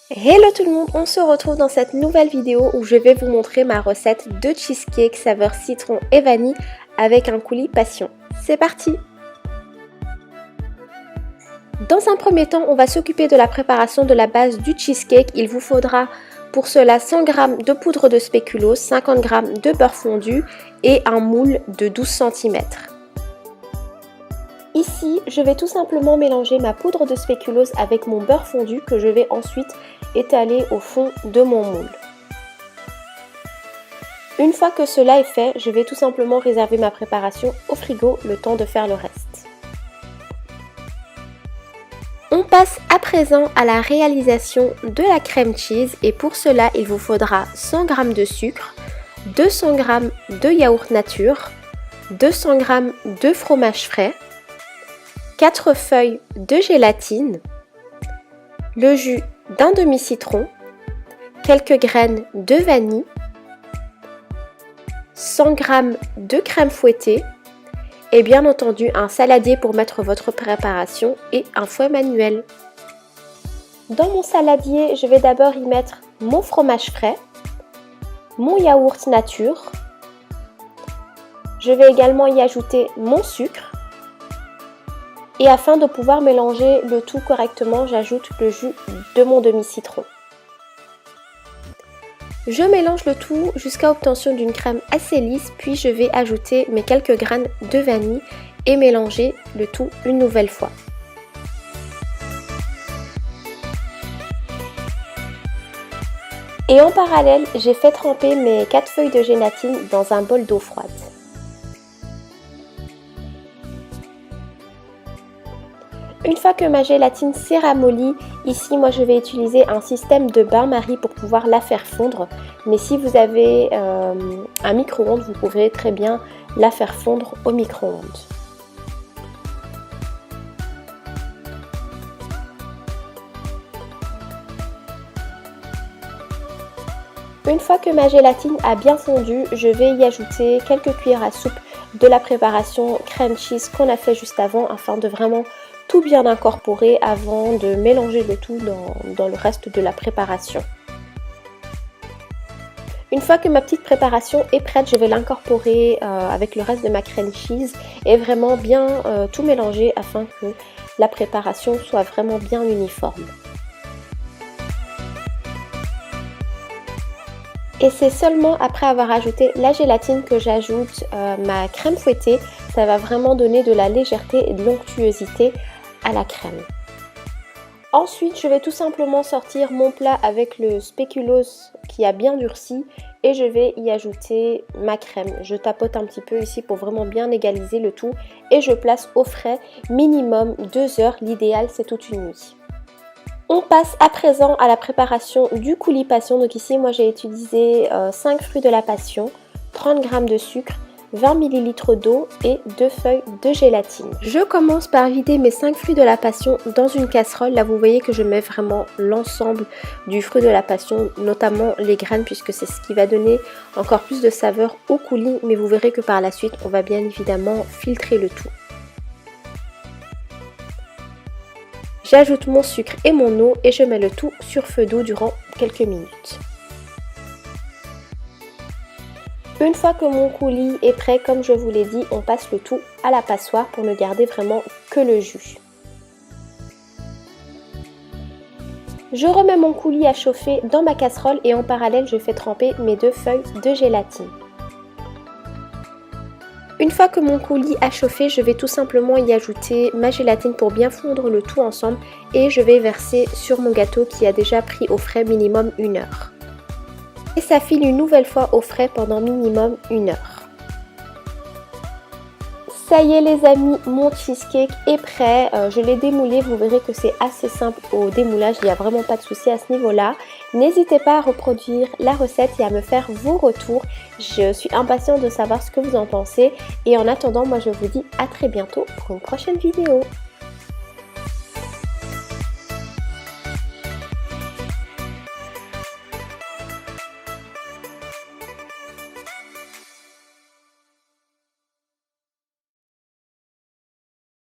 Hello tout le monde, on se retrouve dans cette nouvelle vidéo où je vais vous montrer ma recette de cheesecake saveur citron et vanille avec un coulis passion. C'est parti! Dans un premier temps, on va s'occuper de la préparation de la base du cheesecake. Il vous faudra pour cela 100 g de poudre de spéculoos, 50 g de beurre fondu et un moule de 12 cm. Ici, je vais tout simplement mélanger ma poudre de spéculoos avec mon beurre fondu que je vais ensuite étaler au fond de mon moule. Une fois que cela est fait, je vais tout simplement réserver ma préparation au frigo le temps de faire le reste. On passe à présent à la réalisation de la crème cheese et pour cela, il vous faudra 100 g de sucre, 200 g de yaourt nature, 200 g de fromage frais, 4 feuilles de gélatine, le jus d'un demi-citron, quelques graines de vanille, 100 g de crème fouettée et bien entendu un saladier pour mettre votre préparation et un fouet manuel. Dans mon saladier, je vais d'abord y mettre mon fromage frais, mon yaourt nature, je vais également y ajouter mon sucre. Et afin de pouvoir mélanger le tout correctement, j'ajoute le jus de mon demi-citron. Je mélange le tout jusqu'à obtention d'une crème assez lisse, puis je vais ajouter mes quelques graines de vanille et mélanger le tout une nouvelle fois. Et en parallèle, j'ai fait tremper mes 4 feuilles de gélatine dans un bol d'eau froide. Une fois que ma gélatine s'est ramollie, ici moi je vais utiliser un système de bain-marie pour pouvoir la faire fondre. Mais si vous avez un micro-ondes, vous pourrez très bien la faire fondre au micro-ondes. Une fois que ma gélatine a bien fondu, je vais y ajouter quelques cuillères à soupe de la préparation crème cheese qu'on a fait juste avant afin de vraiment tout bien incorporer avant de mélanger le tout dans le reste de la préparation. Une fois que ma petite préparation est prête, je vais l'incorporer avec le reste de ma crème cheese et vraiment bien tout mélanger afin que la préparation soit vraiment bien uniforme. Et c'est seulement après avoir ajouté la gélatine que j'ajoute ma crème fouettée. Ça va vraiment donner de la légèreté et de l'onctuosité à la crème. Ensuite, je vais tout simplement sortir mon plat avec le spéculoos qui a bien durci et je vais y ajouter ma crème. Je tapote un petit peu ici pour vraiment bien égaliser le tout et je place au frais minimum 2 heures. L'idéal, c'est toute une nuit. On passe à présent à la préparation du coulis passion. Donc ici, moi j'ai utilisé 5 fruits de la passion, 30 g de sucre, 20 ml d'eau et 2 feuilles de gélatine. Je commence par vider mes 5 fruits de la passion dans une casserole. Là vous voyez que je mets vraiment l'ensemble du fruit de la passion, notamment les graines puisque c'est ce qui va donner encore plus de saveur au coulis. Mais vous verrez que par la suite on va bien évidemment filtrer le tout. J'ajoute mon sucre et mon eau et je mets le tout sur feu doux durant quelques minutes. Une fois que mon coulis est prêt, comme je vous l'ai dit, on passe le tout à la passoire pour ne garder vraiment que le jus. Je remets mon coulis à chauffer dans ma casserole et en parallèle, je fais tremper mes 2 feuilles de gélatine. Une fois que mon coulis a chauffé, je vais tout simplement y ajouter ma gélatine pour bien fondre le tout ensemble et je vais verser sur mon gâteau qui a déjà pris au frais minimum 1 heure. Et ça file une nouvelle fois au frais pendant minimum 1 heure. Ça y est les amis, mon cheesecake est prêt. Je l'ai démoulé, vous verrez que c'est assez simple au démoulage, il n'y a vraiment pas de souci à ce niveau-là. N'hésitez pas à reproduire la recette et à me faire vos retours. Je suis impatiente de savoir ce que vous en pensez. Et en attendant, moi je vous dis à très bientôt pour une prochaine vidéo.